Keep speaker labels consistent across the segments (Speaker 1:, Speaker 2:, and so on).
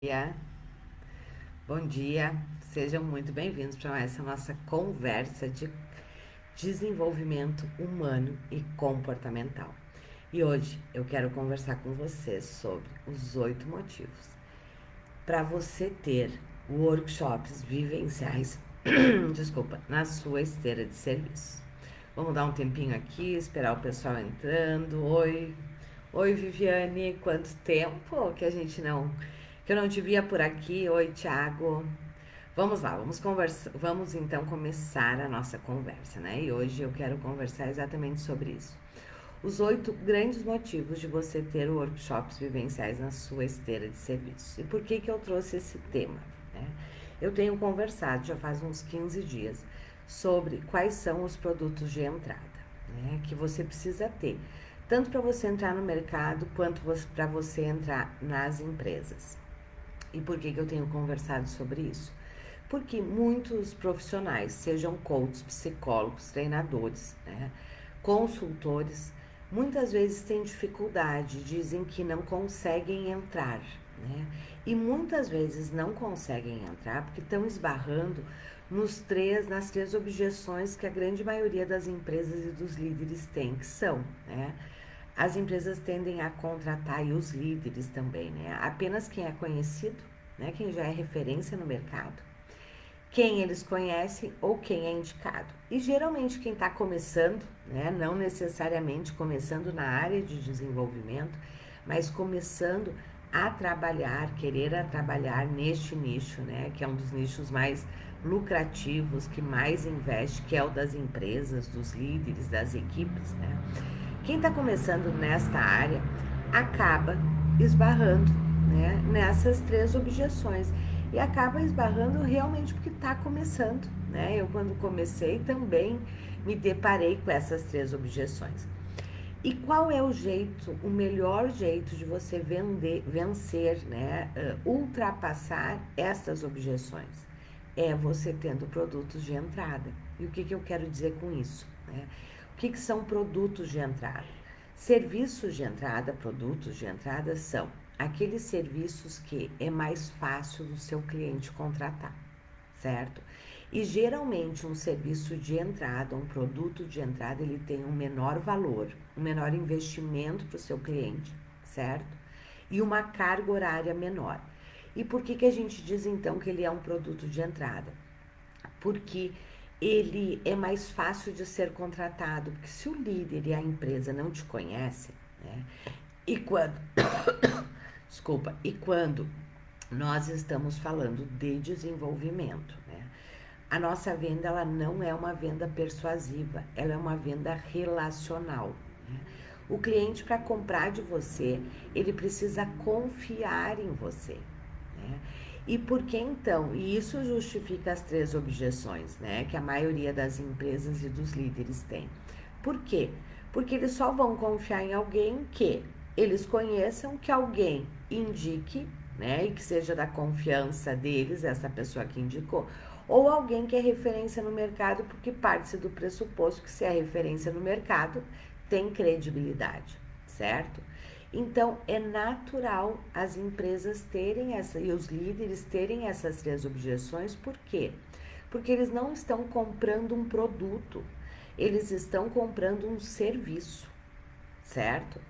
Speaker 1: dia, bom dia, sejam muito bem-vindos para essa nossa conversa de desenvolvimento humano e comportamental. E hoje eu quero conversar com você sobre os 8 motivos para você ter workshops vivenciais, desculpa, na sua esteira de serviço. Vamos dar um tempinho aqui, esperar o pessoal entrando. Oi Viviane, quanto tempo que eu não te via por aqui. Oi Thiago. Vamos lá, vamos conversar, vamos então começar a nossa conversa, né? E hoje eu quero conversar exatamente sobre isso. Os 8 grandes motivos de você ter workshops vivenciais na sua esteira de serviço. E por que eu trouxe esse tema, né? Eu tenho conversado já faz uns 15 dias sobre quais são os produtos de entrada, né, que você precisa ter, tanto para você entrar no mercado quanto para você entrar nas empresas. E por que eu tenho conversado sobre isso? Porque muitos profissionais, sejam coaches, psicólogos, treinadores, né, consultores, muitas vezes têm dificuldade, dizem que não conseguem entrar, né? E muitas vezes não conseguem entrar porque estão esbarrando nas três objeções que a grande maioria das empresas e dos líderes tem, que são, né? As empresas tendem a contratar, e os líderes também, né, apenas quem é conhecido, né, quem já é referência no mercado, quem eles conhecem ou quem é indicado. E geralmente quem está começando, né, não necessariamente começando na área de desenvolvimento, mas começando a trabalhar, querer a trabalhar neste nicho, né, que é um dos nichos mais lucrativos, que mais investe, que é o das empresas, dos líderes, das equipes, né? Quem está começando nesta área acaba esbarrando, né, nessas três objeções e acaba esbarrando realmente porque está começando, né? Eu quando comecei também me deparei com essas três objeções. E qual é o melhor jeito de você vencer, né, ultrapassar essas objeções? É você tendo produtos de entrada. E o que eu quero dizer com isso, né? O que são produtos de entrada? Serviços de entrada, produtos de entrada são aqueles serviços que é mais fácil do seu cliente contratar, certo? E geralmente um serviço de entrada, um produto de entrada, ele tem um menor valor, um menor investimento para o seu cliente, certo? E uma carga horária menor. E por que a gente diz então que ele é um produto de entrada? Porque ele é mais fácil de ser contratado, porque se o líder e a empresa não te conhecem, né? E quando, desculpa, e quando nós estamos falando de desenvolvimento, né? A nossa venda, ela não é uma venda persuasiva, ela é uma venda relacional, né? O cliente, para comprar de você, ele precisa confiar em você, né? E por que então? E isso justifica as três objeções, né, que a maioria das empresas e dos líderes tem. Por quê? Porque eles só vão confiar em alguém que eles conheçam, que alguém indique, né, e que seja da confiança deles, essa pessoa que indicou, ou alguém que é referência no mercado, porque parte do pressuposto que se é referência no mercado, tem credibilidade, certo? Então, é natural as empresas terem e os líderes terem essas três objeções, por quê? Porque eles não estão comprando um produto, eles estão comprando um serviço, certo?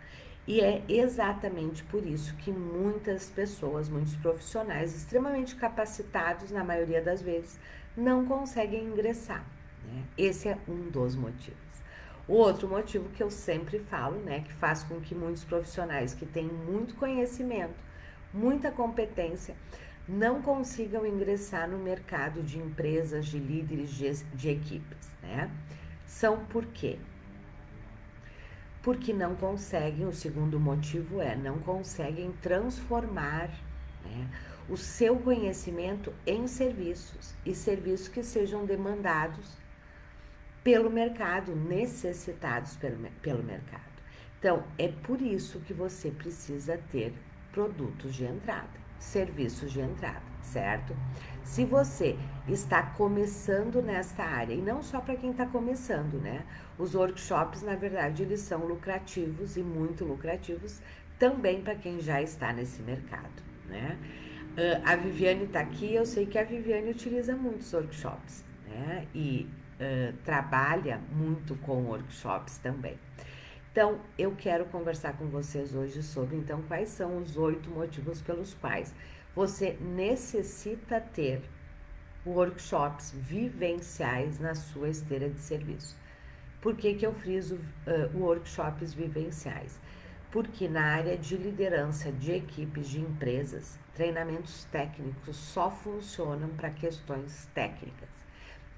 Speaker 1: E é exatamente por isso que muitas pessoas, muitos profissionais extremamente capacitados, na maioria das vezes, não conseguem ingressar, né? Esse é um dos motivos. O outro motivo que eu sempre falo, né, que faz com que muitos profissionais que têm muito conhecimento, muita competência, não consigam ingressar no mercado de empresas, de líderes de equipes, né? São por quê? Porque não conseguem, o segundo motivo é, não conseguem transformar, né, o seu conhecimento em serviços, e serviços que sejam demandados pelo mercado, necessitados pelo mercado. Então, é por isso que você precisa ter produtos de entrada, serviços de entrada, certo? Se você está começando nesta área, e não só para quem está começando, né? Os workshops, na verdade, eles são lucrativos e muito lucrativos também para quem já está nesse mercado, né? A Viviane está aqui, eu sei que a Viviane utiliza muitos workshops, né? E trabalha muito com workshops também. Então, eu quero conversar com vocês hoje sobre, então, quais são os 8 motivos pelos quais você necessita ter workshops vivenciais na sua esteira de serviço. Por que que eu friso workshops vivenciais? Porque na área de liderança de equipes de empresas, treinamentos técnicos só funcionam para questões técnicas.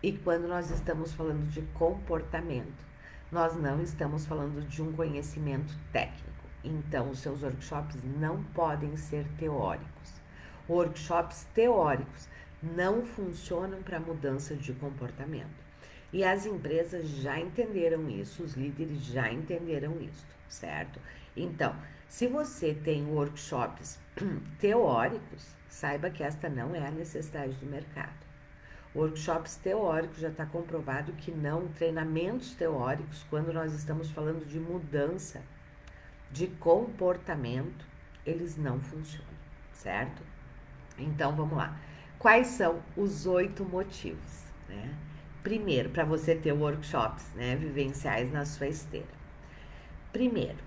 Speaker 1: E quando nós estamos falando de comportamento, nós não estamos falando de um conhecimento técnico. Então, os seus workshops não podem ser teóricos. Workshops teóricos não funcionam para mudança de comportamento. E as empresas já entenderam isso, os líderes já entenderam isso, certo? Então, se você tem workshops teóricos, saiba que esta não é a necessidade do mercado. Workshops teóricos já está comprovado que não, treinamentos teóricos, quando nós estamos falando de mudança de comportamento, eles não funcionam, certo? Então vamos lá. Quais são os 8 motivos, né? Primeiro, para você ter workshops, né, vivenciais na sua esteira. Primeiro,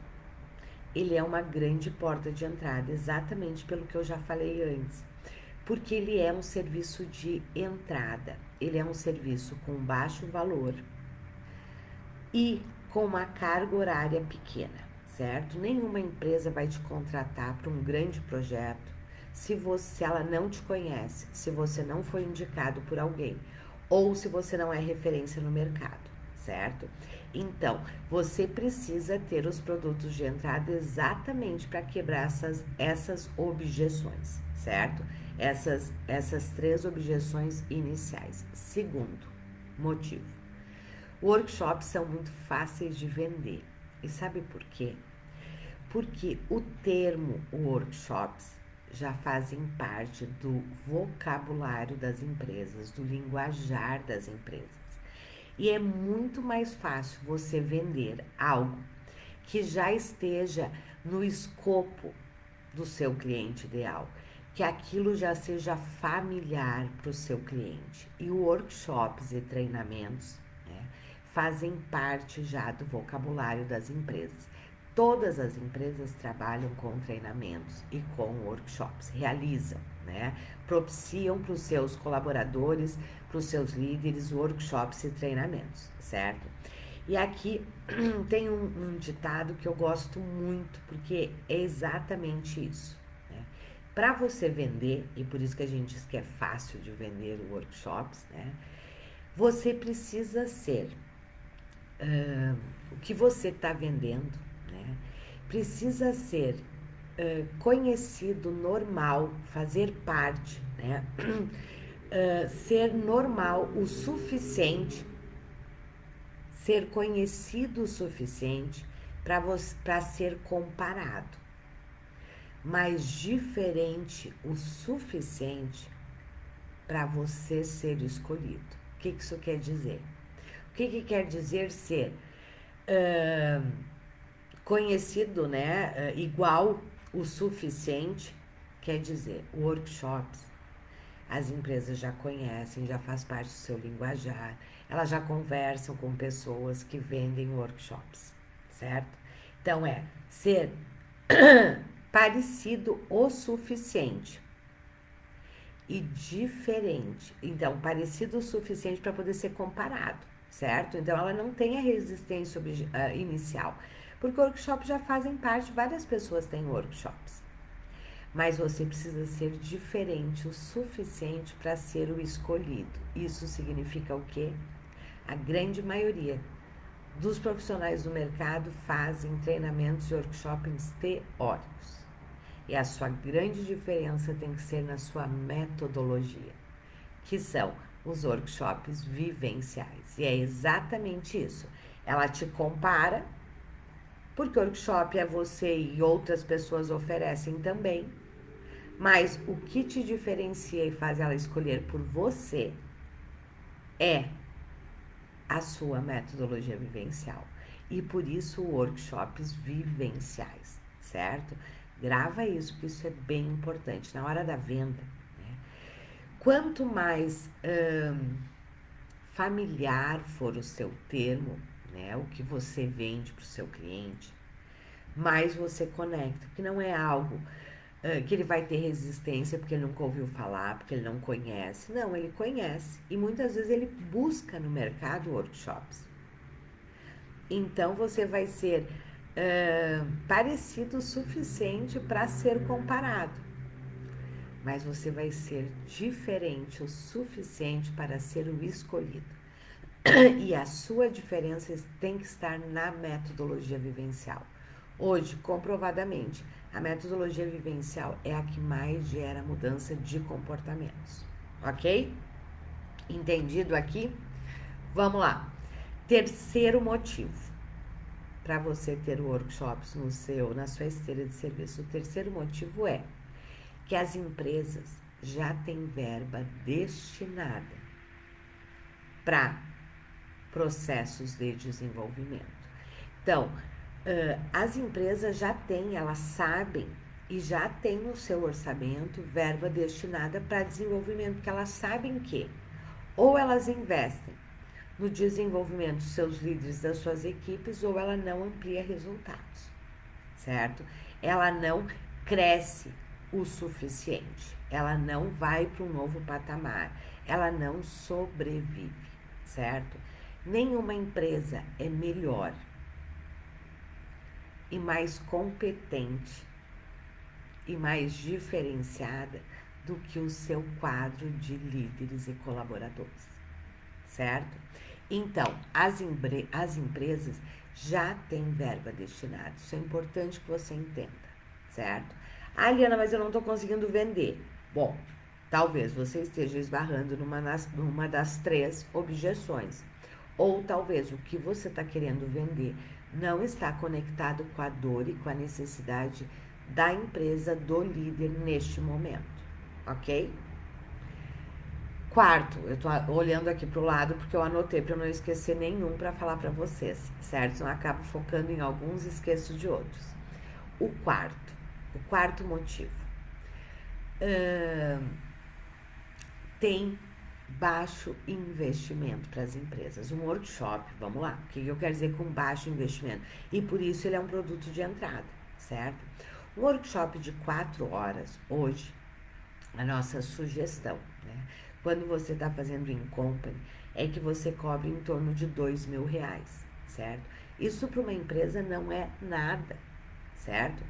Speaker 1: ele é uma grande porta de entrada, exatamente pelo que eu já falei antes. Porque ele é um serviço de entrada, ele é um serviço com baixo valor e com uma carga horária pequena, certo? Nenhuma empresa vai te contratar para um grande projeto se ela não te conhece, se você não foi indicado por alguém ou se você não é referência no mercado, certo? Então, você precisa ter os produtos de entrada exatamente para quebrar essas objeções, certo? Essas 3 objeções iniciais. Segundo motivo, workshops são muito fáceis de vender. E sabe por quê? Porque o termo workshops já fazem parte do vocabulário das empresas, do linguajar das empresas. E é muito mais fácil você vender algo que já esteja no escopo do seu cliente ideal, que aquilo já seja familiar para o seu cliente. E workshops e treinamentos, né, fazem parte já do vocabulário das empresas. Todas as empresas trabalham com treinamentos e com workshops, realizam, né? Propiciam para os seus colaboradores, para os seus líderes, workshops e treinamentos, certo? E aqui tem um ditado que eu gosto muito, porque é exatamente isso, né? Para você vender, e por isso que a gente diz que é fácil de vender workshops, né? Você precisa ser o que você está vendendo, né? Precisa ser conhecido, normal, fazer parte, né? Ser normal o suficiente, ser conhecido o suficiente para ser comparado, mas diferente o suficiente para você ser escolhido. O que isso quer dizer? O que quer dizer ser conhecido, né? Igual o suficiente, quer dizer, workshops. As empresas já conhecem, já faz parte do seu linguajar, elas já conversam com pessoas que vendem workshops, certo? Então é ser parecido o suficiente e diferente. Então, parecido o suficiente para poder ser comparado, certo? Então, ela não tem a resistência inicial, porque workshops já fazem parte, várias pessoas têm workshops. Mas você precisa ser diferente o suficiente para ser o escolhido. Isso significa o quê? A grande maioria dos profissionais do mercado fazem treinamentos e workshops teóricos. E a sua grande diferença tem que ser na sua metodologia, que são os workshops vivenciais. E é exatamente isso. Ela te compara, porque o workshop é você e outras pessoas oferecem também, mas o que te diferencia e faz ela escolher por você é a sua metodologia vivencial. E por isso workshops vivenciais, certo? Grava isso, porque isso é bem importante. Na hora da venda, né? Quanto mais familiar for o seu termo, né? O que você vende para o seu cliente, mais você conecta, porque não é algo que ele vai ter resistência porque ele nunca ouviu falar, porque ele não conhece. Não, ele conhece. E muitas vezes ele busca no mercado workshops. Então você vai ser parecido o suficiente para ser comparado, mas você vai ser diferente o suficiente para ser o escolhido. E a sua diferença tem que estar na metodologia vivencial. Hoje, comprovadamente, a metodologia vivencial é a que mais gera mudança de comportamentos. Ok? Entendido aqui? Vamos lá. Terceiro motivo para você ter workshops na sua esteira de serviço. O terceiro motivo é que as empresas já têm verba destinada para processos de desenvolvimento. Então, as empresas já têm, elas sabem e já têm no seu orçamento verba destinada para desenvolvimento, porque elas sabem que ou elas investem no desenvolvimento dos seus líderes, das suas equipes, ou ela não amplia resultados, certo? Ela não cresce o suficiente, ela não vai para um novo patamar, ela não sobrevive, certo? Nenhuma empresa é melhor e mais competente e mais diferenciada do que o seu quadro de líderes e colaboradores, certo? Então, as empresas já têm verba destinada, isso é importante que você entenda, certo? Ah, Liana, mas eu não estou conseguindo vender. Bom, talvez você esteja esbarrando numa das três objeções. Ou talvez o que você está querendo vender não está conectado com a dor e com a necessidade da empresa, do líder neste momento, ok? Quarto, eu tô olhando aqui pro lado porque eu anotei para não esquecer nenhum para falar para vocês, certo? Então eu acabo focando em alguns e esqueço de outros. O quarto motivo, tem baixo investimento para as empresas. Um workshop, vamos lá, o que eu quero dizer com baixo investimento? E por isso ele é um produto de entrada, certo? Um workshop de 4 horas, hoje, a nossa sugestão, né? Quando você está fazendo in company, é que você cobre em torno de R$2.000, certo? Isso para uma empresa não é nada, certo?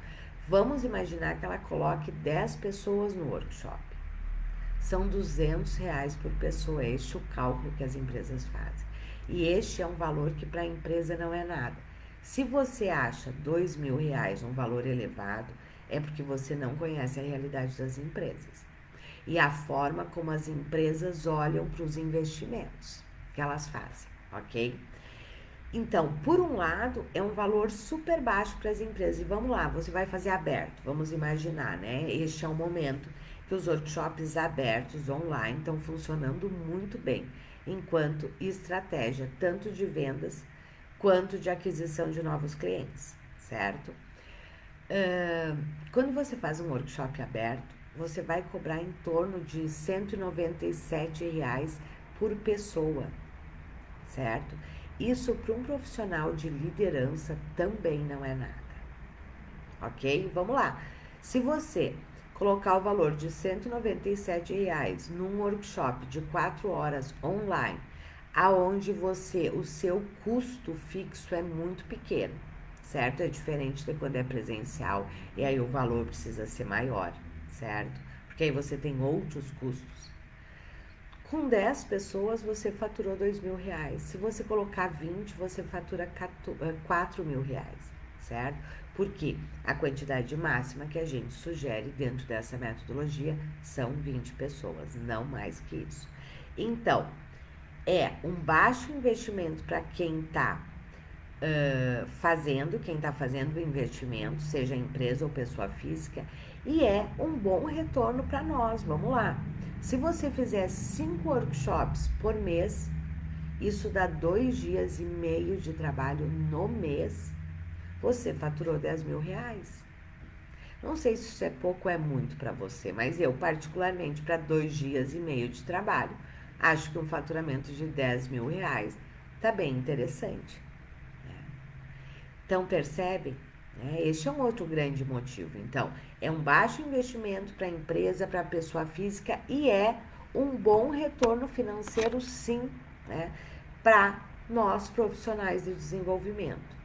Speaker 1: Vamos imaginar que ela coloque 10 pessoas no workshop. São R$200 por pessoa, este é o cálculo que as empresas fazem. E este é um valor que para a empresa não é nada. Se você acha R$2.000 um valor elevado, é porque você não conhece a realidade das empresas e a forma como as empresas olham para os investimentos que elas fazem, ok? Então, por um lado, é um valor super baixo para as empresas. E vamos lá, você vai fazer aberto, vamos imaginar, né? Este é o momento que os workshops abertos online estão funcionando muito bem, enquanto estratégia tanto de vendas quanto de aquisição de novos clientes, certo? Quando você faz um workshop aberto, você vai cobrar em torno de R$197 por pessoa, certo? Isso para um profissional de liderança também não é nada, ok? Vamos lá. Se você colocar o valor de R$197 num workshop de 4 horas online, aonde o seu custo fixo é muito pequeno, certo? É diferente de quando é presencial e aí o valor precisa ser maior, certo? Porque aí você tem outros custos. Com 10 pessoas, você faturou R$2.000. Se você colocar 20, você fatura R$4.000, certo? Porque a quantidade máxima que a gente sugere dentro dessa metodologia são 20 pessoas, não mais que isso. Então, é um baixo investimento para quem está quem está fazendo o investimento, seja empresa ou pessoa física, e é um bom retorno para nós. Vamos lá. Se você fizer 5 workshops por mês, isso dá 2 dias e meio de trabalho no mês, você faturou R$10.000. Não sei se isso é pouco ou é muito para você, mas eu, particularmente, para 2 dias e meio de trabalho, acho que um faturamento de R$ 10.000 tá bem interessante. Então, percebe? Este é um outro grande motivo. Então, é um baixo investimento para a empresa, para a pessoa física e é um bom retorno financeiro, sim, né, para nós profissionais de desenvolvimento.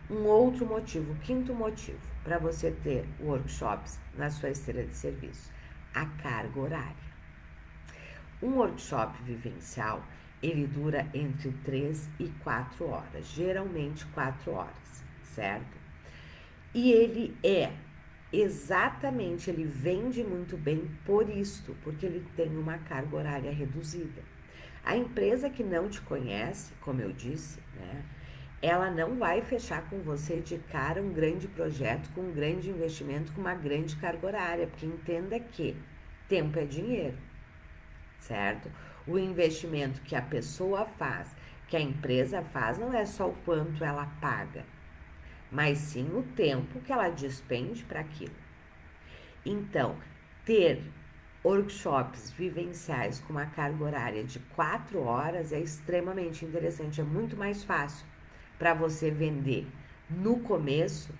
Speaker 1: Um outro motivo, quinto motivo, para você ter workshops na sua esteira de serviço, a carga horária. Um workshop vivencial, ele dura entre 3 e 4 horas, geralmente 4 horas, certo? E ele ele vende muito bem por isto, porque ele tem uma carga horária reduzida. A empresa que não te conhece, como eu disse, né, ela não vai fechar com você de cara um grande projeto, com um grande investimento, com uma grande carga horária, porque entenda que tempo é dinheiro, certo? O investimento que a pessoa faz, que a empresa faz, não é só o quanto ela paga, mas sim o tempo que ela despende para aquilo. Então, ter workshops vivenciais com uma carga horária de 4 horas é extremamente interessante, é muito mais fácil para você vender no começo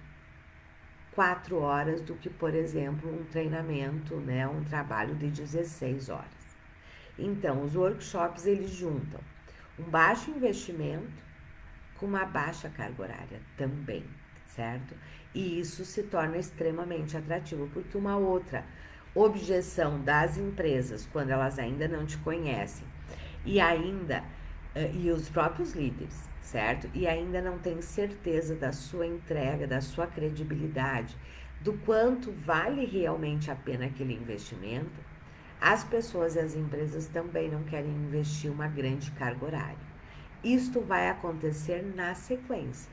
Speaker 1: 4 horas do que, por exemplo, um treinamento, né, um trabalho de 16 horas. Então, os workshops eles juntam um baixo investimento com uma baixa carga horária também, certo? E isso se torna extremamente atrativo, porque uma outra objeção das empresas, quando elas ainda não te conhecem, e os próprios líderes, certo? E ainda não tem certeza da sua entrega, da sua credibilidade, do quanto vale realmente a pena aquele investimento, as pessoas e as empresas também não querem investir uma grande carga horária. Isto vai acontecer na sequência,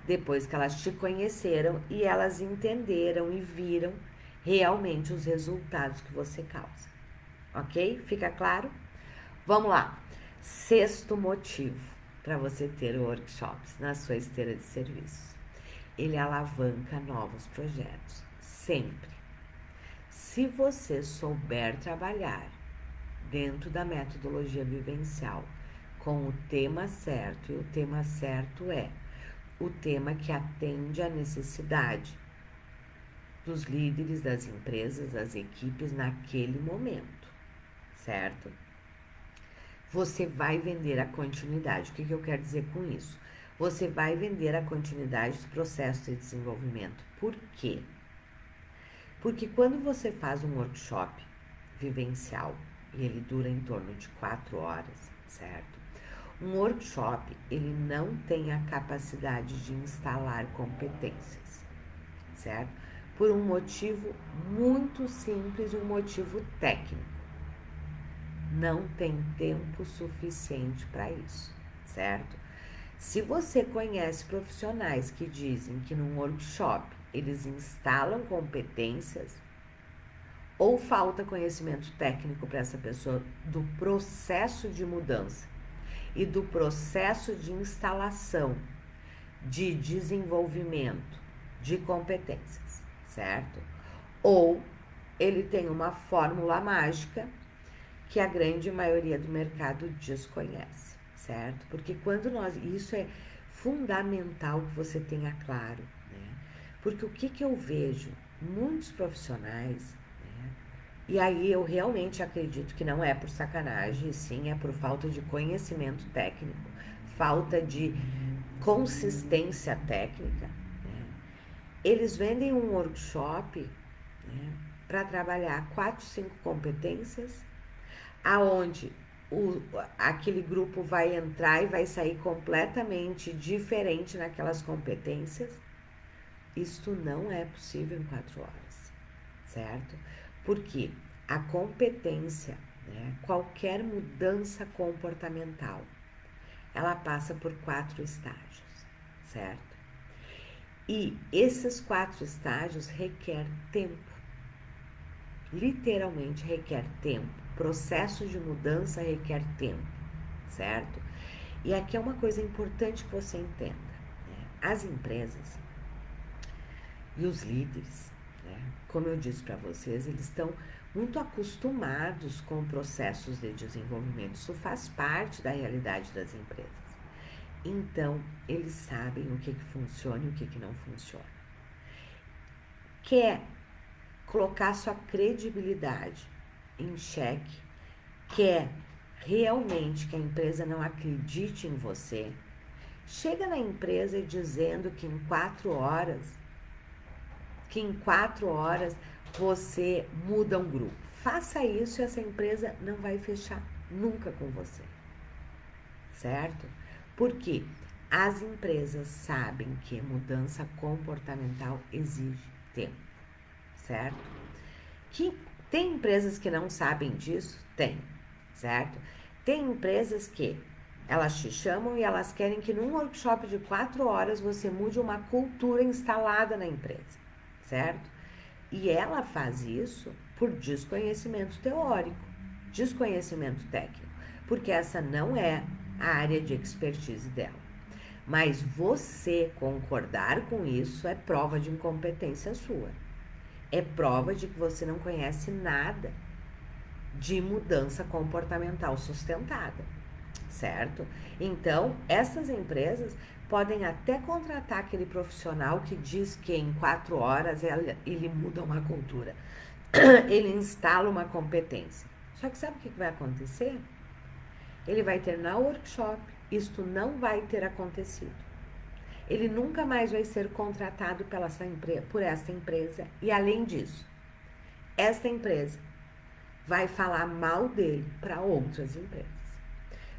Speaker 1: depois que elas te conheceram e elas entenderam e viram realmente os resultados que você causa. Ok? Fica claro? Vamos lá. Sexto motivo para você ter workshops na sua esteira de serviços. Ele alavanca novos projetos, sempre. Se você souber trabalhar dentro da metodologia vivencial com o tema certo, e o tema certo é o tema que atende à necessidade dos líderes, das empresas, das equipes naquele momento, certo? Você vai vender a continuidade. O que eu quero dizer com isso? Você vai vender a continuidade dos processos de desenvolvimento. Por quê? Porque quando você faz um workshop vivencial, e ele dura em torno de 4 horas, certo? Um workshop, ele não tem a capacidade de instalar competências, certo? Por um motivo muito simples, um motivo técnico. Não tem tempo suficiente para isso, certo? Se você conhece profissionais que dizem que num workshop eles instalam competências, ou falta conhecimento técnico para essa pessoa do processo de mudança e do processo de instalação, de desenvolvimento de competências, certo? Ou ele tem uma fórmula mágica que a grande maioria do mercado desconhece, certo? Porque isso é fundamental que você tenha claro, né? Porque o que eu vejo? Muitos profissionais, né? E aí eu realmente acredito que não é por sacanagem, sim, é por falta de conhecimento técnico, falta de consistência técnica, né? Eles vendem um workshop, né, para trabalhar 4, 5 competências, aonde aquele grupo vai entrar e vai sair completamente diferente naquelas competências. Isto não é possível em 4 horas, certo? Porque a competência, né, qualquer mudança comportamental, ela passa por 4 estágios, certo? E esses 4 estágios requer tempo, literalmente requer tempo. Processo de mudança requer tempo, certo? E aqui é uma coisa importante que você entenda, né? As empresas e os líderes, né? Como eu disse para vocês, eles estão muito acostumados com processos de desenvolvimento. Isso faz parte da realidade das empresas. Então, eles sabem o que funciona e o que não funciona. Quer colocar sua credibilidade em xeque, quer realmente que a empresa não acredite em você, chega na empresa dizendo que em 4 horas você muda um grupo. Faça isso e essa empresa não vai fechar nunca com você, certo? Porque as empresas sabem que mudança comportamental exige tempo, certo? Que tem empresas que não sabem disso? Tem, certo? Tem empresas que elas te chamam e elas querem que num workshop de 4 horas você mude uma cultura instalada na empresa, certo? E ela faz isso por desconhecimento teórico, desconhecimento técnico, porque essa não é a área de expertise dela. Mas você concordar com isso é prova de incompetência sua. É prova de que você não conhece nada de mudança comportamental sustentada, certo? Então, essas empresas podem até contratar aquele profissional que diz que em 4 horas ele muda uma cultura, ele instala uma competência. Só que sabe o que vai acontecer? Ele vai terminar o workshop, isto não vai ter acontecido. Ele nunca mais vai ser contratado por essa empresa e, além disso, essa empresa vai falar mal dele para outras empresas.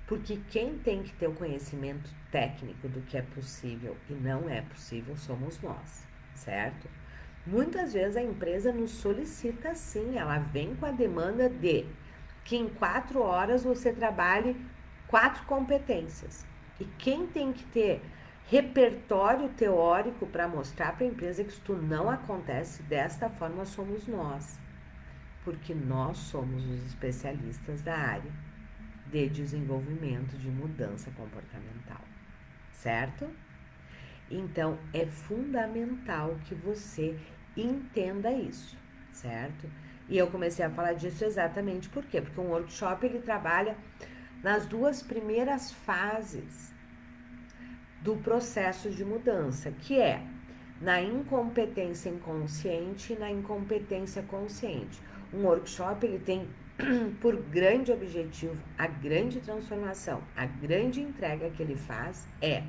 Speaker 1: Porque quem tem que ter o conhecimento técnico do que é possível e não é possível somos nós, certo? Muitas vezes a empresa nos solicita sim, ela vem com a demanda de que em 4 horas você trabalhe 4 competências. E quem tem que ter repertório teórico para mostrar para a empresa que isso não acontece desta forma somos nós. Porque nós somos os especialistas da área de desenvolvimento de mudança comportamental, certo? Então, é fundamental que você entenda isso, certo? E eu comecei a falar disso exatamente por quê? Porque um workshop, ele trabalha nas 2 primeiras fases do processo de mudança, que é na incompetência inconsciente e na incompetência consciente. Um workshop, ele tem por grande objetivo, a grande transformação, a grande entrega que ele faz é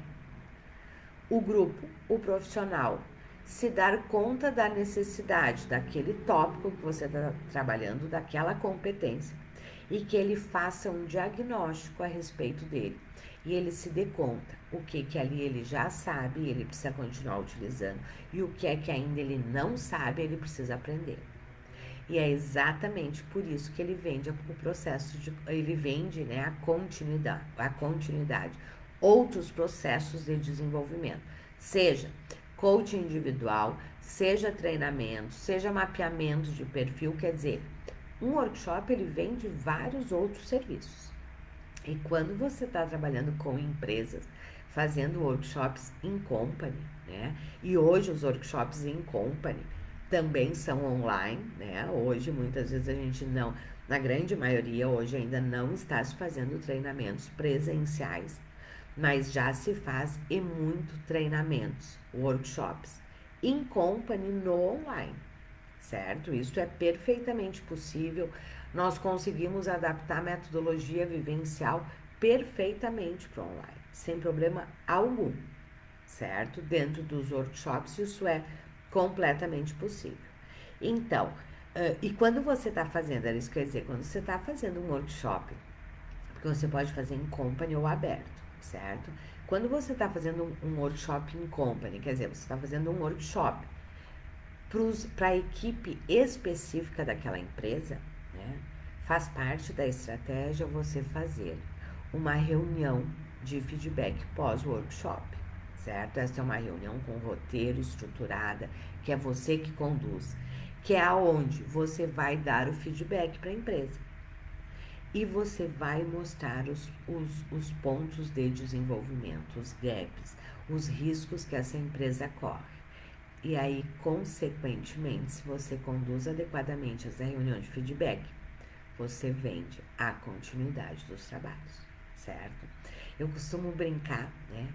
Speaker 1: o grupo, o profissional, se dar conta da necessidade daquele tópico que você está trabalhando, daquela competência, e que ele faça um diagnóstico a respeito dele. E ele se dê conta o que ali ele já sabe e ele precisa continuar utilizando, e o que é que ainda ele não sabe, ele precisa aprender. E é exatamente por isso que ele vende o processo ele vende, né, a continuidade, outros processos de desenvolvimento, seja coaching individual, seja treinamento, seja mapeamento de perfil, quer dizer, um workshop ele vende vários outros serviços. E quando você está trabalhando com empresas, fazendo workshops in company, né? E hoje os workshops in company também são online, né? Hoje, muitas vezes a gente não, na grande maioria, hoje ainda não está se fazendo treinamentos presenciais, mas já se faz e muito treinamentos, workshops, in company no online, certo? Isso é perfeitamente possível. Nós conseguimos adaptar a metodologia vivencial perfeitamente para o online, sem problema algum, certo? Dentro dos workshops, isso é completamente possível. Então, e quando você está fazendo, era isso que eu ia dizer, quando você está fazendo um workshop, porque você pode fazer em company ou aberto, certo? Quando você está fazendo um workshop em company, quer dizer, você está fazendo um workshop para a equipe específica daquela empresa, né? Faz parte da estratégia você fazer uma reunião de feedback pós-workshop, certo? Essa é uma reunião com roteiro estruturada, que é você que conduz, que é aonde você vai dar o feedback para a empresa. E você vai mostrar os pontos de desenvolvimento, os gaps, os riscos que essa empresa corre. E aí, consequentemente, se você conduz adequadamente essa reunião de feedback, você vende a continuidade dos trabalhos, certo? Eu costumo brincar, né,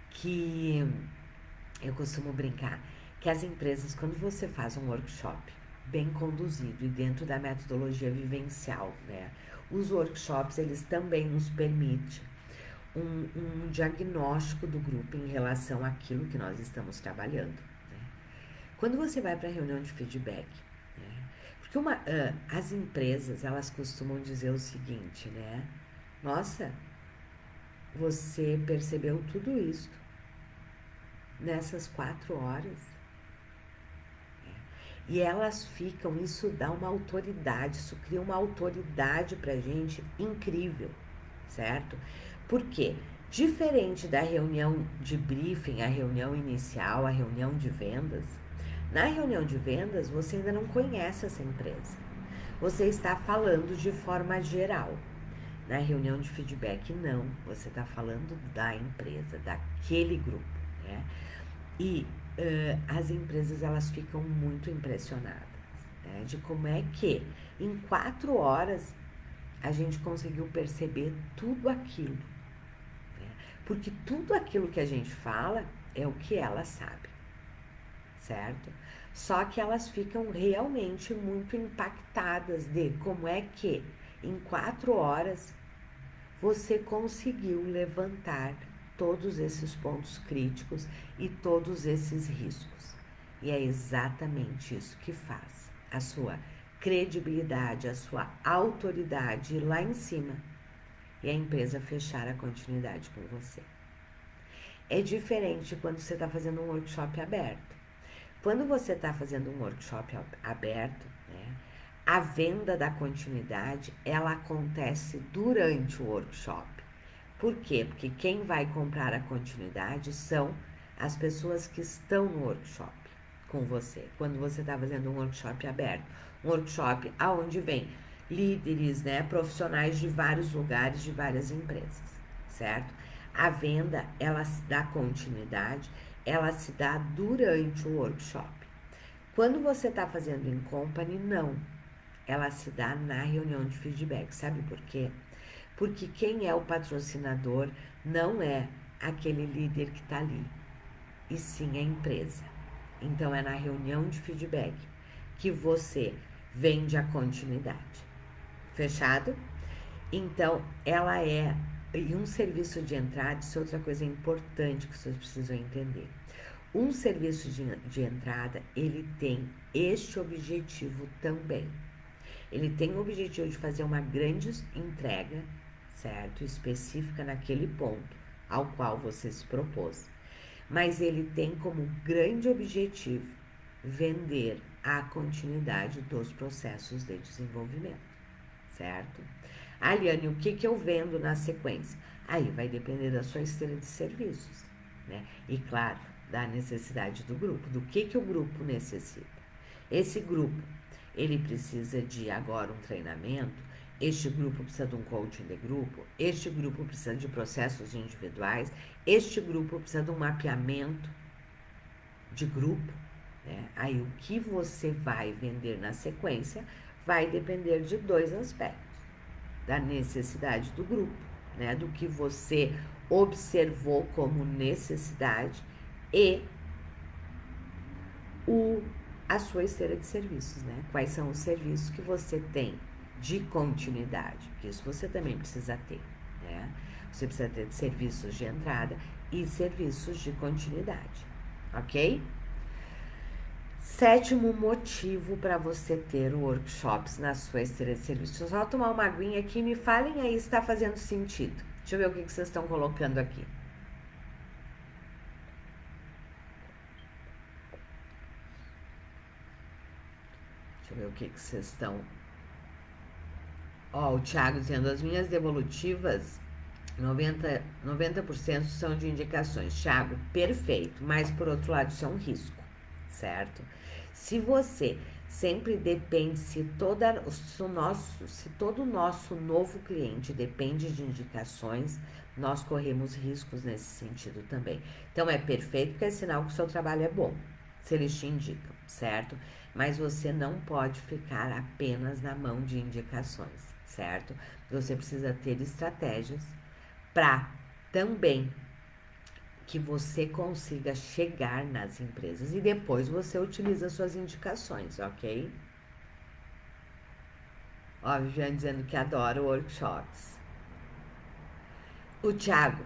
Speaker 1: que eu costumo brincar que as empresas, quando você faz um workshop bem conduzido e dentro da metodologia vivencial, né, os workshops eles também nos permitem um diagnóstico do grupo em relação àquilo que nós estamos trabalhando. Né? Quando você vai para a reunião de feedback, né, porque as empresas elas costumam dizer o seguinte, né? Nossa, você percebeu tudo isso nessas 4 horas? E elas ficam, isso dá uma autoridade, isso cria uma autoridade pra gente incrível, certo? Por quê? Diferente da reunião de briefing, a reunião inicial, a reunião de vendas, na reunião de vendas você ainda não conhece essa empresa. Você está falando de forma geral. Na reunião de feedback, não. Você está falando da empresa, daquele grupo, né? E as empresas, elas ficam muito impressionadas, né? De como é que, em 4 horas, a gente conseguiu perceber tudo aquilo. Né? Porque tudo aquilo que a gente fala é o que elas sabem, certo? Só que elas ficam realmente muito impactadas de como é que, em 4 horas, você conseguiu levantar todos esses pontos críticos e todos esses riscos. E é exatamente isso que faz a sua credibilidade, a sua autoridade ir lá em cima e a empresa fechar a continuidade com você. É diferente quando você está fazendo um workshop aberto. Quando você está fazendo um workshop aberto, né, a venda da continuidade, ela acontece durante o workshop. Por quê? Porque quem vai comprar a continuidade são as pessoas que estão no workshop com você. Quando você está fazendo um workshop aberto, um workshop aonde vem líderes, né, profissionais de vários lugares, de várias empresas, certo? A venda, ela se dá continuidade, ela se dá durante o workshop. Quando você está fazendo em company, não. Ela se dá na reunião de feedback. Sabe por quê? Porque quem é o patrocinador não é aquele líder que está ali, e sim a empresa. Então é na reunião de feedback que você vende a continuidade. Fechado? Então ela é e um serviço de entrada, isso é outra coisa importante que vocês precisam entender. Um serviço de entrada, ele tem este objetivo também. Ele tem o objetivo de fazer uma grande entrega, certo? Específica naquele ponto ao qual você se propôs. Mas ele tem como grande objetivo vender a continuidade dos processos de desenvolvimento, certo? Aliane, o que eu vendo na sequência? Aí vai depender da sua esteira de serviços, né? E claro, da necessidade do grupo, do que o grupo necessita. Esse grupo, ele precisa de agora um treinamento, este grupo precisa de um coaching de grupo, este grupo precisa de processos individuais, este grupo precisa de um mapeamento de grupo, né? Aí o que você vai vender na sequência vai depender de dois aspectos, da necessidade do grupo, né? Do que você observou como necessidade e a sua esteira de serviços, né? Quais são os serviços que você tem de continuidade, porque isso você também precisa ter, né? Você precisa ter serviços de entrada e serviços de continuidade, ok? 7º motivo para você ter workshops na sua esteira de serviços. Deixa eu só tomar uma aguinha aqui e me falem aí se está fazendo sentido. Deixa eu ver o que vocês estão colocando aqui. Deixa eu ver o que vocês estão... Ó, o Thiago dizendo, as minhas devolutivas, 90% são de indicações. Thiago, perfeito, mas por outro lado isso é um risco, certo? Se você sempre depende, se todo o nosso novo cliente depende de indicações, nós corremos riscos nesse sentido também. Então é perfeito porque é sinal que o seu trabalho é bom, se eles te indicam, certo? Mas você não pode ficar apenas na mão de indicações, certo? Você precisa ter estratégias para também que você consiga chegar nas empresas e depois você utiliza suas indicações, ok? Ó, Viviane dizendo que adora workshops. O Thiago,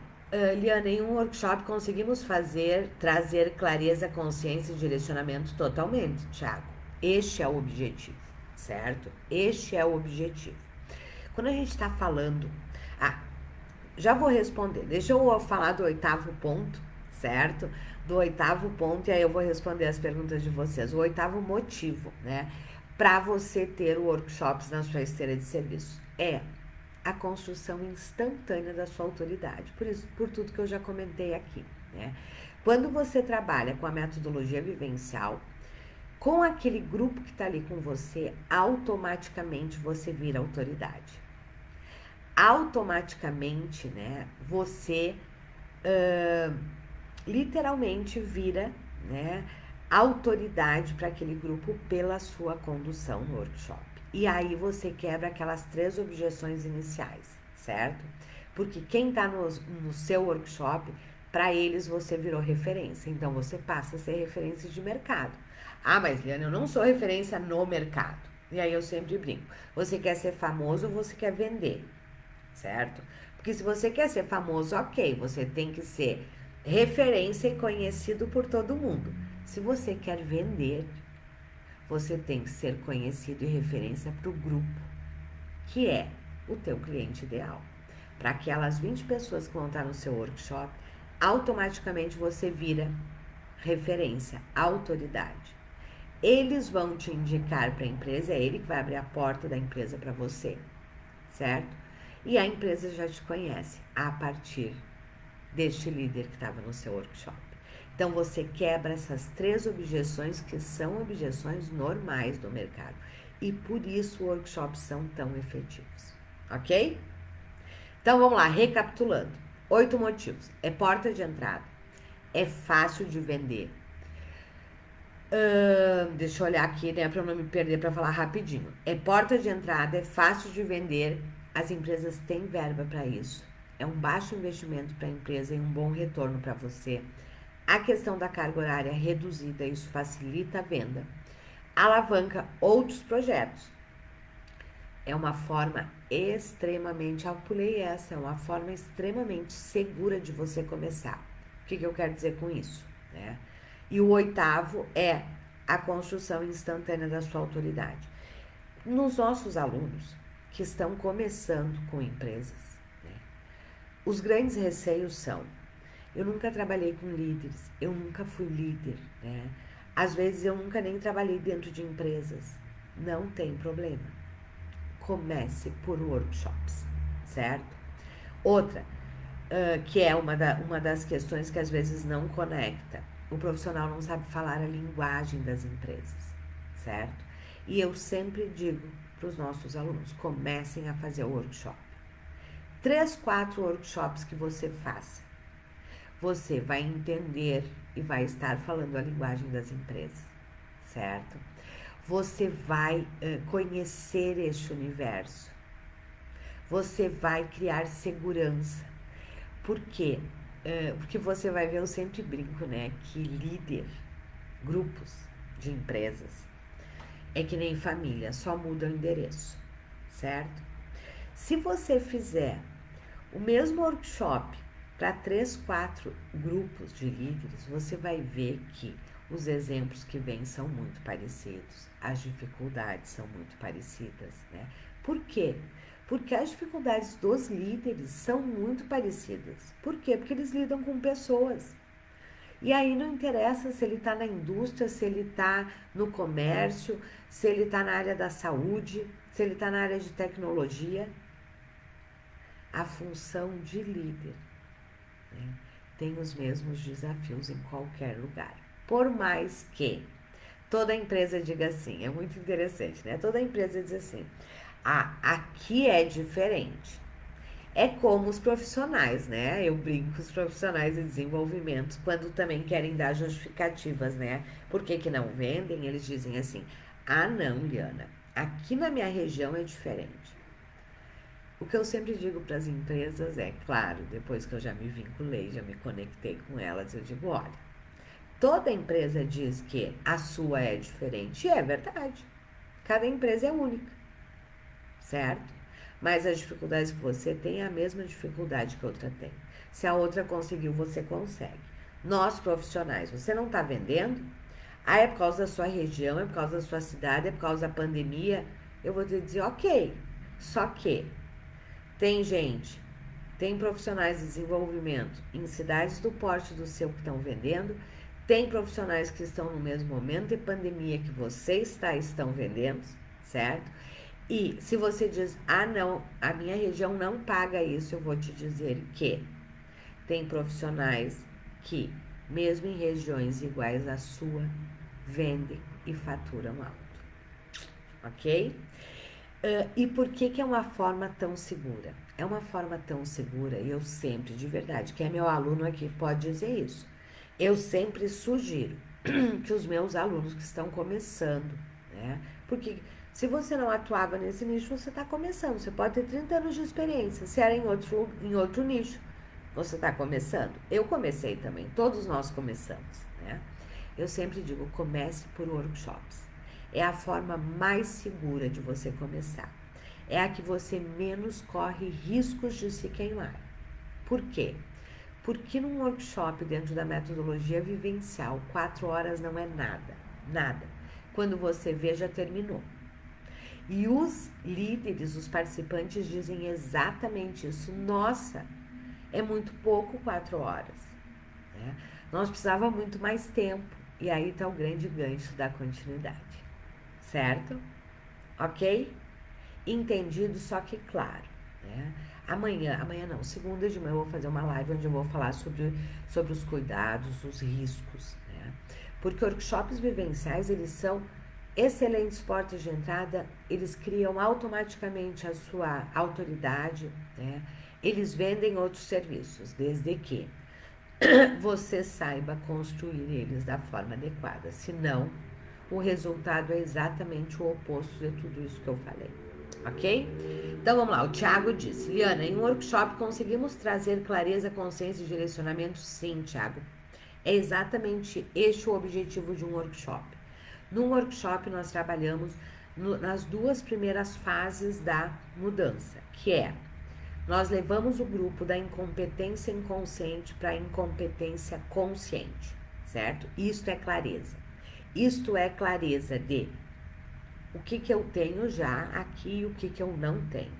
Speaker 1: Liana, em um workshop conseguimos trazer clareza, consciência e direcionamento totalmente, Thiago. Este é o objetivo, certo? Este é o objetivo. Quando a gente está falando. Ah, já vou responder. Deixa eu falar do 8º ponto, certo? Do 8º ponto, e aí eu vou responder as perguntas de vocês. O 8º motivo, né, para você ter workshops na sua esteira de serviço é a construção instantânea da sua autoridade. Por isso, por tudo que eu já comentei aqui, né? Quando você trabalha com a metodologia vivencial, com aquele grupo que está ali com você, automaticamente você vira autoridade. Automaticamente, né, você literalmente vira, né, autoridade para aquele grupo pela sua condução no workshop. E aí você quebra aquelas 3 objeções iniciais, certo? Porque quem está no seu workshop, para eles você virou referência, então você passa a ser referência de mercado. Ah, mas Liana, eu não sou referência no mercado. E aí eu sempre brinco, você quer ser famoso ou você quer vender, certo? Porque se você quer ser famoso, ok, você tem que ser referência e conhecido por todo mundo. Se você quer vender, você tem que ser conhecido e referência para o grupo, que é o teu cliente ideal. Para aquelas 20 pessoas que vão estar no seu workshop, automaticamente você vira referência, autoridade. Eles vão te indicar para a empresa, é ele que vai abrir a porta da empresa para você, certo? E a empresa já te conhece a partir deste líder que estava no seu workshop. Então você quebra essas 3 objeções que são objeções normais do mercado. E por isso workshops são tão efetivos. Ok? Então vamos lá, recapitulando. 8 motivos. É porta de entrada. É fácil de vender. Deixa eu olhar aqui, né, para não me perder para falar rapidinho. É porta de entrada, é fácil de vender. As empresas têm verba para isso. É um baixo investimento para a empresa e um bom retorno para você. A questão da carga horária reduzida, isso facilita a venda. Alavanca outros projetos. É uma forma extremamente, pulei essa, é uma forma extremamente segura de você começar. O que eu quero dizer com isso, né? E o 8º é a construção instantânea da sua autoridade. Nos nossos alunos que estão começando com empresas, né, os grandes receios são: eu nunca trabalhei com líderes, eu nunca fui líder, né? Às vezes eu nunca nem trabalhei dentro de empresas. Não tem problema. Comece por workshops, certo? Outra, que é uma das questões que às vezes não conecta. O profissional não sabe falar a linguagem das empresas, certo? E eu sempre digo para os nossos alunos, comecem a fazer o workshop. 3, 4 workshops que você faça, você vai entender e vai estar falando a linguagem das empresas, certo? Você vai conhecer este universo. Você vai criar segurança. Por quê? Porque você vai ver, eu sempre brinco, né, que líder, grupos de empresas, é que nem família, só muda o endereço, certo? Se você fizer o mesmo workshop para 3, 4 grupos de líderes, você vai ver que os exemplos que vêm são muito parecidos, as dificuldades são muito parecidas, né? Por quê? Porque as dificuldades dos líderes são muito parecidas. Por quê? Porque eles lidam com pessoas. E aí não interessa se ele está na indústria, se ele está no comércio, se ele está na área da saúde, se ele está na área de tecnologia. A função de líder, né, tem os mesmos desafios em qualquer lugar. Por mais que toda empresa diga assim, é muito interessante, né? Toda empresa diz assim, aqui é diferente. É como os profissionais, né? Eu brinco com os profissionais de desenvolvimento quando também querem dar justificativas, né? Por que que não vendem? Eles dizem assim: ah, não, Liana, aqui na minha região é diferente. O que eu sempre digo para as empresas é, claro, depois que eu já me vinculei, já me conectei com elas, eu digo: olha, toda empresa diz que a sua é diferente, e é verdade. Cada empresa é única, certo? Mas as dificuldades que você tem é a mesma dificuldade que a outra tem. Se a outra conseguiu, você consegue. Nós profissionais, você não está vendendo? Ah, é por causa da sua região, é por causa da sua cidade, é por causa da pandemia. Eu vou te dizer, ok. Só que tem gente, tem profissionais de desenvolvimento em cidades do porte do seu que estão vendendo, tem profissionais que estão no mesmo momento de pandemia que você estão vendendo, certo? E se você diz, ah não, a minha região não paga isso, eu vou te dizer que tem profissionais que, mesmo em regiões iguais à sua, vendem e faturam alto, ok? E por que que é uma forma tão segura? É uma forma tão segura, e eu sempre, de verdade, quem é meu aluno aqui pode dizer isso. Eu sempre sugiro que os meus alunos que estão começando, né? Porque se você não atuava nesse nicho, você está começando. Você pode ter 30 anos de experiência. Se era em outro nicho, você está começando. Eu comecei também, todos nós começamos, né? Eu sempre digo, comece por workshops. É a forma mais segura de você começar. É a que você menos corre riscos de se queimar. Por quê? Porque num workshop dentro da metodologia vivencial, 4 horas não é nada, nada. Quando você vê, já terminou. E os líderes, os participantes dizem exatamente isso. Nossa, é muito pouco 4 horas. Né? Nós precisávamos muito mais tempo. E aí está o grande gancho da continuidade. Certo? Ok? Entendido, só que claro. Né? Amanhã não, segunda de manhã eu vou fazer uma live onde eu vou falar sobre os cuidados, os riscos, né? Porque workshops vivenciais, eles são excelentes portas de entrada, eles criam automaticamente a sua autoridade, né? Eles vendem outros serviços, desde que você saiba construir eles da forma adequada, senão o resultado é exatamente o oposto de tudo isso que eu falei. Ok? Então vamos lá, o Thiago disse: Liana, em um workshop conseguimos trazer clareza, consciência e direcionamento? Sim, Thiago. É exatamente este o objetivo de um workshop. Num workshop nós trabalhamos nas duas primeiras fases da mudança, que é nós levamos o grupo da incompetência inconsciente para a incompetência consciente, certo? Isto é clareza. Isto é clareza de o que que eu tenho já aqui e o que que eu não tenho.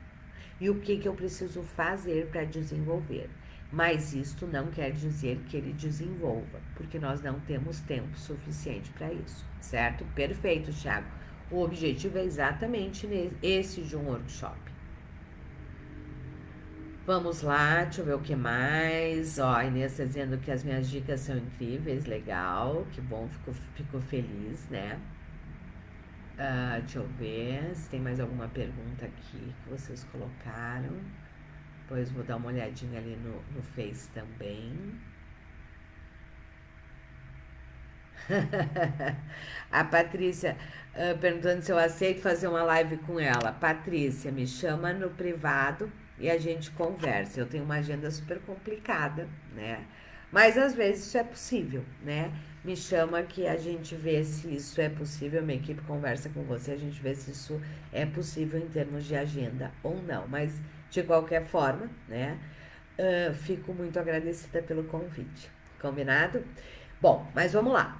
Speaker 1: E o que que eu preciso fazer para desenvolver. Mas isto não quer dizer que ele desenvolva, porque nós não temos tempo suficiente para isso, certo? Perfeito, Thiago. O objetivo é exatamente esse de um workshop. Vamos lá, deixa eu ver o que mais. Ó, a Inês está dizendo que as minhas dicas são incríveis, legal, que bom, fico feliz, né? Deixa eu ver se tem mais alguma pergunta aqui que vocês colocaram. Depois vou dar uma olhadinha ali no Face também. A Patrícia perguntando se eu aceito fazer uma live com ela. Patrícia, me chama no privado e a gente conversa. Eu tenho uma agenda super complicada, né? Mas às vezes isso é possível, né? Me chama que a gente vê se isso é possível. Minha equipe conversa com você, a gente vê se isso é possível em termos de agenda ou não. Mas de qualquer forma, né? Fico muito agradecida pelo convite. Combinado? Bom, mas vamos lá.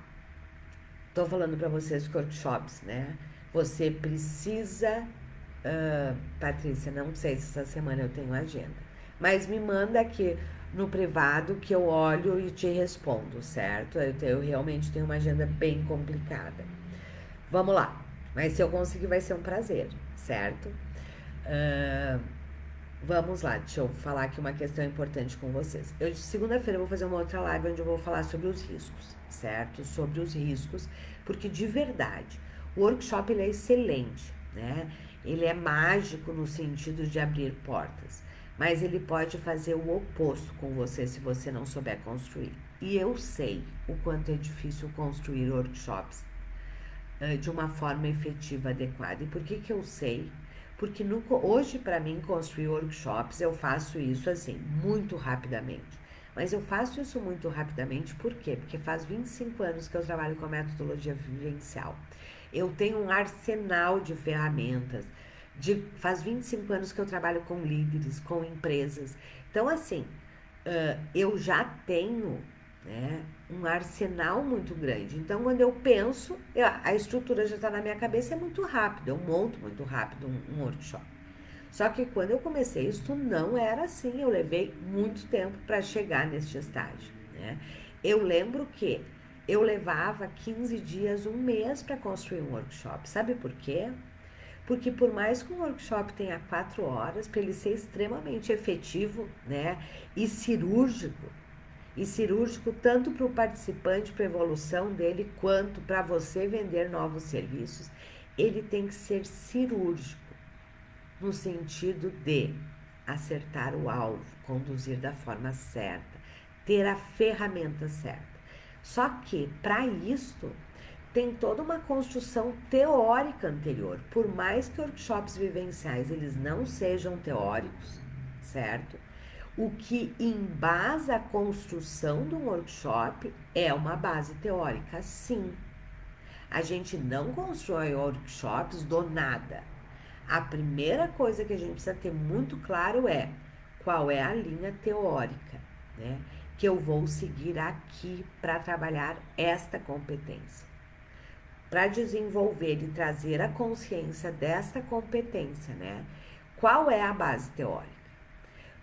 Speaker 1: Tô falando para vocês de workshops, né? Você precisa, Patrícia, não sei se essa semana eu tenho agenda, mas me manda aqui no privado que eu olho e te respondo, certo? Eu realmente tenho uma agenda bem complicada. Vamos lá, mas se eu conseguir vai ser um prazer, certo? Vamos lá, deixa eu falar aqui uma questão importante com vocês. Segunda-feira eu vou fazer uma outra live onde eu vou falar sobre os riscos, certo? Sobre os riscos, porque de verdade, o workshop ele é excelente, né? Ele é mágico no sentido de abrir portas, mas ele pode fazer o oposto com você se você não souber construir. E eu sei o quanto é difícil construir workshops de uma forma efetiva, adequada. E por que que eu sei? Porque hoje, para mim, construir workshops, eu faço isso assim, muito rapidamente. Mas eu faço isso muito rapidamente, por quê? Porque faz 25 anos que eu trabalho com a metodologia vivencial. Eu tenho um arsenal de ferramentas. Faz 25 anos que eu trabalho com líderes, com empresas. Então, assim, eu já tenho, né, um arsenal muito grande. Então, quando eu penso, a estrutura já está na minha cabeça, é muito rápido. Eu monto muito rápido um workshop. Só que quando eu comecei, isso não era assim. Eu levei muito tempo para chegar neste estágio, né? Eu lembro que eu levava 15 dias, um mês para construir um workshop. Sabe por quê? Porque por mais que um workshop tenha 4 horas, para ele ser extremamente efetivo, né, e cirúrgico tanto para o participante, para a evolução dele, quanto para você vender novos serviços, ele tem que ser cirúrgico no sentido de acertar o alvo, conduzir da forma certa, ter a ferramenta certa. Só que para isto tem toda uma construção teórica anterior. Por mais que workshops vivenciais eles não sejam teóricos, certo? O que embasa a construção de um workshop é uma base teórica, sim. A gente não constrói workshops do nada. A primeira coisa que a gente precisa ter muito claro é qual é a linha teórica, né, que eu vou seguir aqui para trabalhar esta competência. Para desenvolver e trazer a consciência desta competência, né? Qual é a base teórica?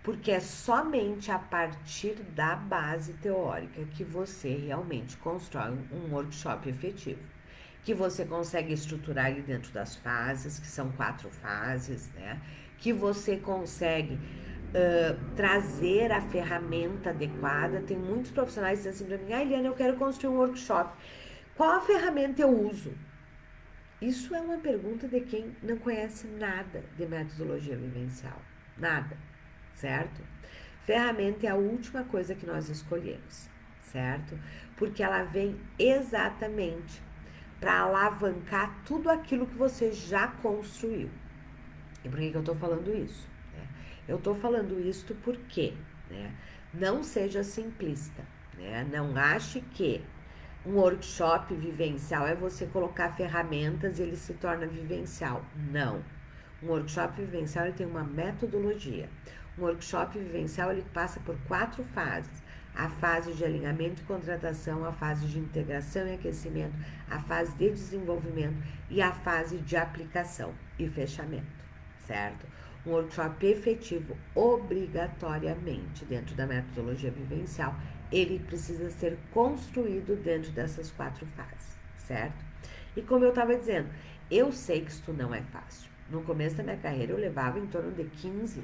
Speaker 1: Porque é somente a partir da base teórica que você realmente constrói um workshop efetivo. Que você consegue estruturar ele dentro das fases, que são 4 fases, né? Que você consegue trazer a ferramenta adequada. Tem muitos profissionais que dizem assim para mim: Eliana, eu quero construir um workshop. Qual a ferramenta eu uso? Isso é uma pergunta de quem não conhece nada de metodologia vivencial. Nada, certo? Ferramenta é a última coisa que nós escolhemos, certo? Porque ela vem exatamente para alavancar tudo aquilo que você já construiu. E por que eu estou falando isso? Eu estou falando isso porque, né, não seja simplista, né? Não ache que um workshop vivencial é você colocar ferramentas e ele se torna vivencial. Não. Um workshop vivencial ele tem uma metodologia. Um workshop vivencial ele passa por 4 fases. A fase de alinhamento e contratação, a fase de integração e aquecimento, a fase de desenvolvimento e a fase de aplicação e fechamento, certo? Um workshop efetivo, obrigatoriamente, dentro da metodologia vivencial, ele precisa ser construído dentro dessas 4 fases, certo? E como eu estava dizendo, eu sei que isso não é fácil. No começo da minha carreira, eu levava em torno de 15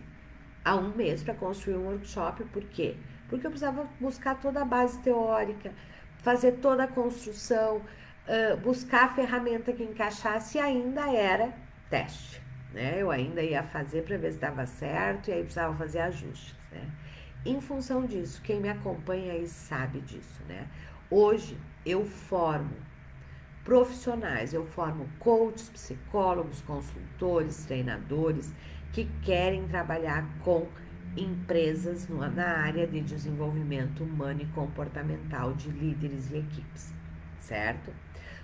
Speaker 1: a um mês para construir um workshop. Por quê? Porque eu precisava buscar toda a base teórica, fazer toda a construção, buscar a ferramenta que encaixasse, e ainda era teste, né? Eu ainda ia fazer para ver se dava certo e aí precisava fazer ajustes, né? Em função disso, quem me acompanha aí sabe disso, né? Hoje eu formo profissionais, eu formo coaches, psicólogos, consultores, treinadores que querem trabalhar com empresas na área de desenvolvimento humano e comportamental de líderes e equipes, certo?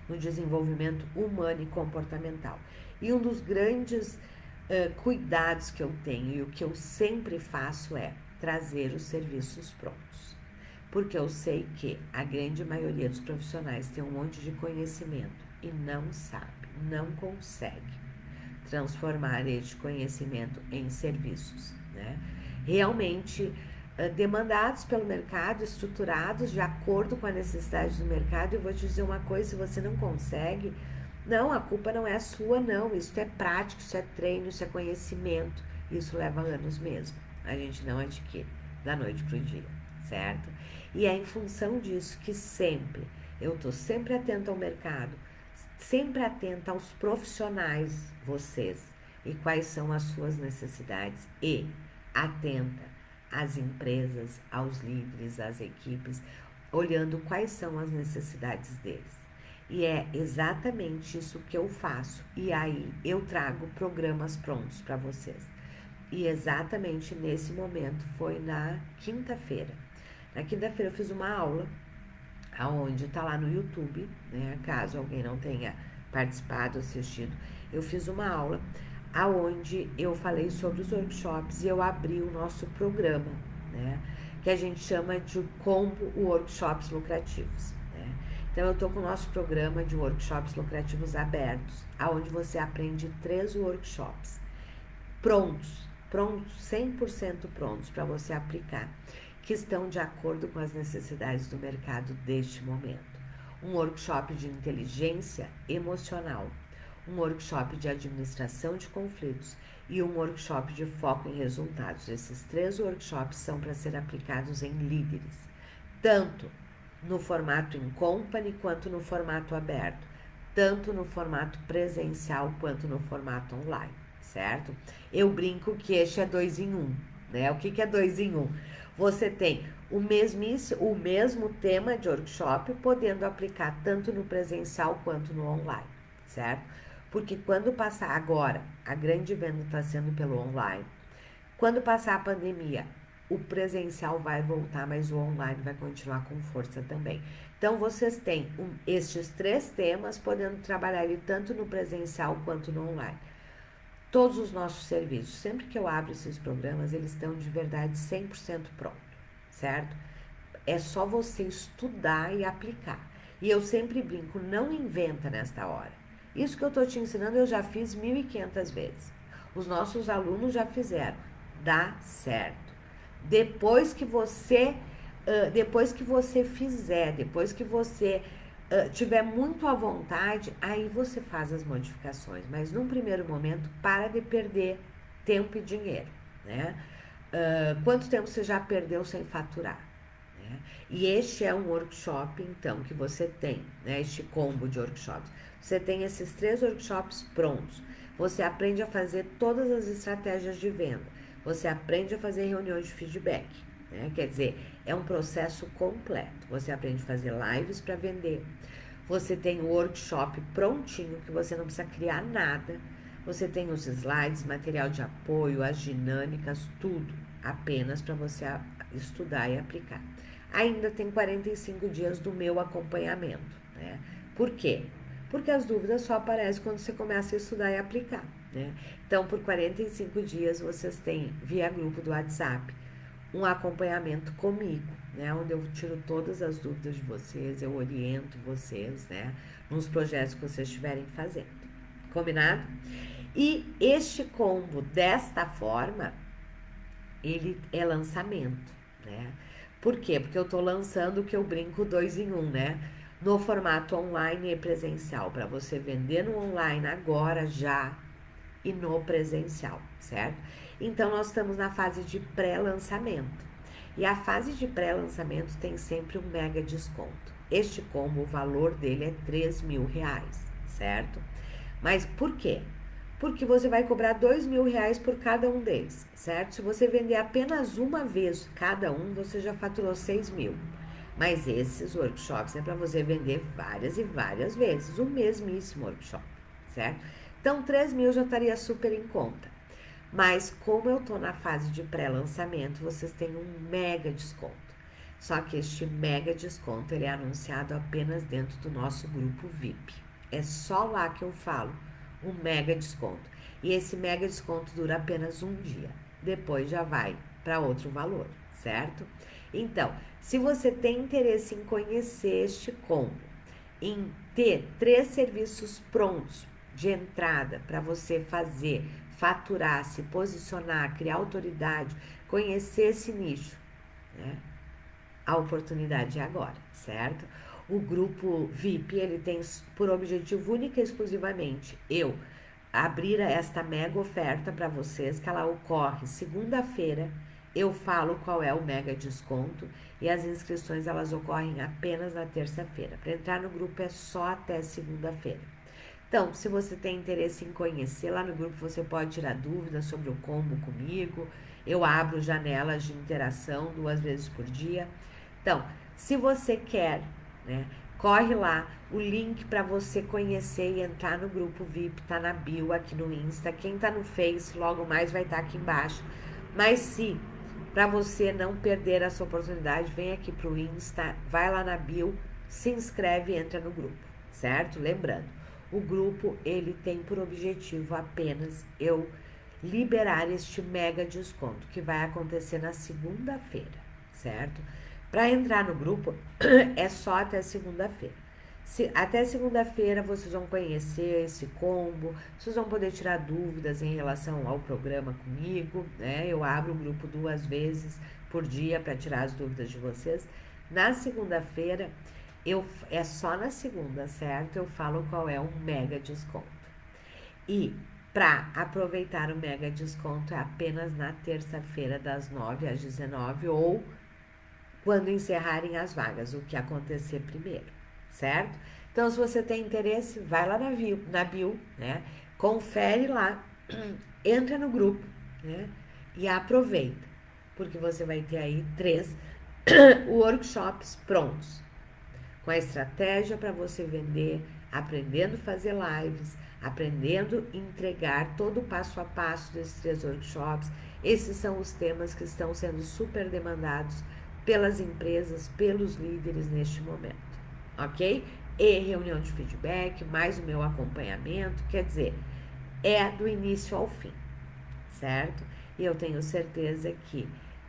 Speaker 1: No desenvolvimento humano e comportamental. E um dos grandes cuidados que eu tenho e o que eu sempre faço é trazer os serviços prontos. Porque eu sei que a grande maioria dos profissionais tem um monte de conhecimento e não sabe, não consegue transformar este conhecimento em serviços, né? Realmente demandados pelo mercado, estruturados de acordo com a necessidade do mercado. Eu vou te dizer uma coisa: se você não consegue, não, a culpa não é sua, não. Isso é prática, isso é treino, isso é conhecimento. Isso leva anos mesmo. A gente não adquire da noite pro dia, certo? E é em função disso que sempre, eu tô sempre atenta ao mercado, sempre atenta aos profissionais, vocês, e quais são as suas necessidades, e atenta às empresas, aos líderes, às equipes, olhando quais são as necessidades deles. E é exatamente isso que eu faço. E aí eu trago programas prontos para vocês. E exatamente nesse momento foi na quinta-feira. Na quinta-feira eu fiz uma aula, aonde está lá no YouTube, né? Caso alguém não tenha participado, assistido, eu fiz uma aula aonde eu falei sobre os workshops e eu abri o nosso programa, né? Que a gente chama de Combo Workshops Lucrativos, né? Então eu estou com o nosso programa de workshops lucrativos abertos, aonde você aprende 3 workshops prontos, 100% prontos para você aplicar, que estão de acordo com as necessidades do mercado deste momento. Um workshop de inteligência emocional, um workshop de administração de conflitos e um workshop de foco em resultados. Esses 3 workshops são para ser aplicados em líderes, tanto no formato in company quanto no formato aberto, tanto no formato presencial quanto no formato online, certo? Eu brinco que este é 2 em 1, né? O que é 2 em 1? Você tem o mesmo tema de workshop, podendo aplicar tanto no presencial quanto no online, certo? Porque quando passar agora, a grande venda está sendo pelo online. Quando passar a pandemia, o presencial vai voltar, mas o online vai continuar com força também. Então, vocês têm estes 3 temas, podendo trabalhar ele tanto no presencial quanto no online. Todos os nossos serviços, sempre que eu abro esses programas, eles estão de verdade 100% pronto, certo? É só você estudar e aplicar. E eu sempre brinco, não inventa nesta hora. Isso que eu estou te ensinando eu já fiz 1.500 vezes. Os nossos alunos já fizeram. Dá certo. Depois que você fizer, depois que você tiver muito à vontade, aí você faz as modificações. Mas num primeiro momento, para de perder tempo e dinheiro, né? Quanto tempo você já perdeu sem faturar? Né? E este é um workshop, então, que você tem, né? Este combo de workshops. Você tem esses 3 workshops prontos. Você aprende a fazer todas as estratégias de venda. Você aprende a fazer reuniões de feedback. Né? Quer dizer, é um processo completo. Você aprende a fazer lives para vender. Você tem o workshop prontinho, que você não precisa criar nada. Você tem os slides, material de apoio, as dinâmicas, tudo apenas para você estudar e aplicar. Ainda tem 45 dias do meu acompanhamento, né? Por quê? Porque as dúvidas só aparecem quando você começa a estudar e aplicar, né? Então, por 45 dias, vocês têm, via grupo do WhatsApp, um acompanhamento comigo, né? Onde eu tiro todas as dúvidas de vocês, eu oriento vocês, né? Nos projetos que vocês estiverem fazendo. Combinado? E este combo, desta forma, ele é lançamento, né? Por quê? Porque eu tô lançando o que eu brinco 2 em 1, né? No formato online e presencial, para você vender no online agora, já, e no presencial, certo? Então, nós estamos na fase de pré-lançamento. E a fase de pré-lançamento tem sempre um mega desconto. Este combo, o valor dele é R$3.000, certo? Mas por quê? Porque você vai cobrar R$2.000 por cada um deles, certo? Se você vender apenas uma vez cada um, você já faturou 6.000. Mas esses workshops é para você vender várias e várias vezes, o mesmíssimo workshop, certo? Então, 3.000 já estaria super em conta. Mas como eu tô na fase de pré-lançamento, vocês têm um mega desconto. Só que este mega desconto ele é anunciado apenas dentro do nosso grupo VIP. É só lá que eu falo um mega desconto. E esse mega desconto dura apenas um dia. Depois já vai para outro valor, certo? Então, se você tem interesse em conhecer este combo, em ter 3 serviços prontos de entrada para você fazer, faturar, se posicionar, criar autoridade, conhecer esse nicho, né? A oportunidade é agora, certo? O grupo VIP, ele tem por objetivo única e exclusivamente eu abrir esta mega oferta para vocês, que ela ocorre segunda-feira. Eu falo qual é o mega desconto e as inscrições elas ocorrem apenas na terça-feira. Para entrar no grupo é só até segunda-feira. Então, se você tem interesse em conhecer lá no grupo, você pode tirar dúvidas sobre o combo comigo Eu abro janelas de interação 2 vezes por dia. Então, se você quer, né, corre lá, o link para você conhecer e entrar no grupo VIP tá na bio aqui no Insta. Quem tá no Face, logo mais vai estar aqui embaixo. Mas se para você não perder essa oportunidade, vem aqui pro Insta, vai lá na bio, se inscreve e entra no grupo, certo? Lembrando, o grupo ele tem por objetivo apenas eu liberar este mega desconto que vai acontecer na segunda-feira, certo? Para entrar no grupo é só até segunda-feira. Até segunda-feira vocês vão conhecer esse combo, vocês vão poder tirar dúvidas em relação ao programa comigo, né? Eu abro o grupo 2 vezes por dia para tirar as dúvidas de vocês. Na segunda-feira, é só na segunda, certo? Eu falo qual é o mega desconto. E para aproveitar o mega desconto é apenas na terça-feira das 9 às 19 ou quando encerrarem as vagas, o que acontecer primeiro, certo? Então, se você tem interesse, vai lá na bio, né? Confere lá, entra no grupo, né? E aproveita, porque você vai ter aí 3 workshops prontos, com a estratégia para você vender, aprendendo a fazer lives, aprendendo a entregar todo o passo a passo desses 3 workshops. Esses são os temas que estão sendo super demandados pelas empresas, pelos líderes neste momento, ok? E reunião de feedback, mais o meu acompanhamento, quer dizer, é do início ao fim, certo? E eu tenho certeza que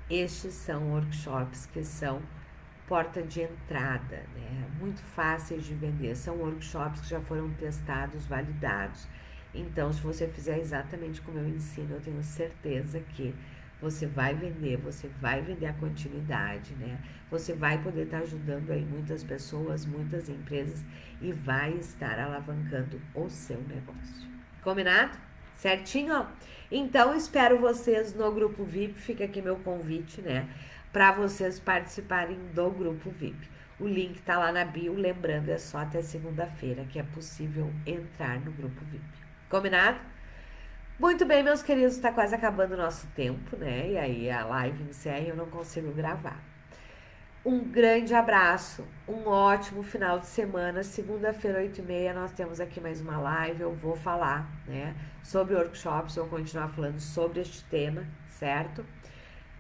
Speaker 1: estes são workshops que são porta de entrada, né? Muito fáceis de vender, são workshops que já foram testados, validados. Então, se você fizer exatamente como eu ensino, eu tenho certeza que você vai vender a continuidade, né? Você vai poder estar ajudando aí muitas pessoas, muitas empresas e vai estar alavancando o seu negócio. Combinado? Certinho? Então, espero vocês no grupo VIP, fica aqui meu convite, né? Para vocês participarem do grupo VIP. O link tá lá na bio, lembrando, é só até segunda-feira que é possível entrar no grupo VIP. Combinado? Muito bem, meus queridos, está quase acabando o nosso tempo, né? E aí a live encerra e eu não consigo gravar. Um grande abraço, um ótimo final de semana. Segunda-feira, 8h30, nós temos aqui mais uma live. Eu vou falar, né, sobre workshops, vou continuar falando sobre este tema, certo?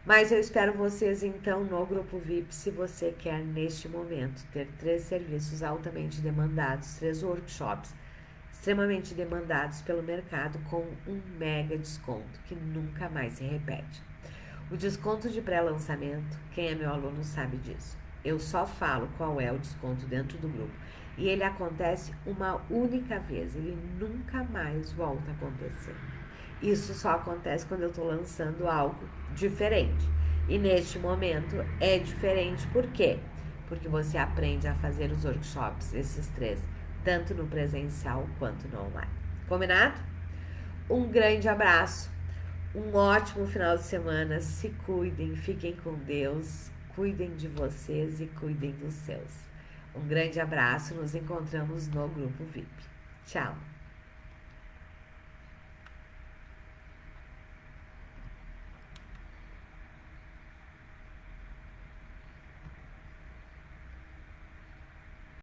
Speaker 1: Mas eu espero vocês, então, no grupo VIP, se você quer, neste momento, ter 3 serviços altamente demandados, 3 workshops extremamente demandados pelo mercado com um mega desconto que nunca mais se repete. O desconto de pré-lançamento, quem é meu aluno sabe disso. Eu só falo qual é o desconto dentro do grupo. E ele acontece uma única vez, ele nunca mais volta a acontecer. Isso só acontece quando eu estou lançando algo diferente. E neste momento é diferente, por quê? Porque você aprende a fazer os workshops, esses 3, tanto no presencial quanto no online. Combinado? Um grande abraço, um ótimo final de semana, se cuidem, fiquem com Deus, cuidem de vocês e cuidem dos seus. Um grande abraço, nos encontramos no grupo VIP. Tchau!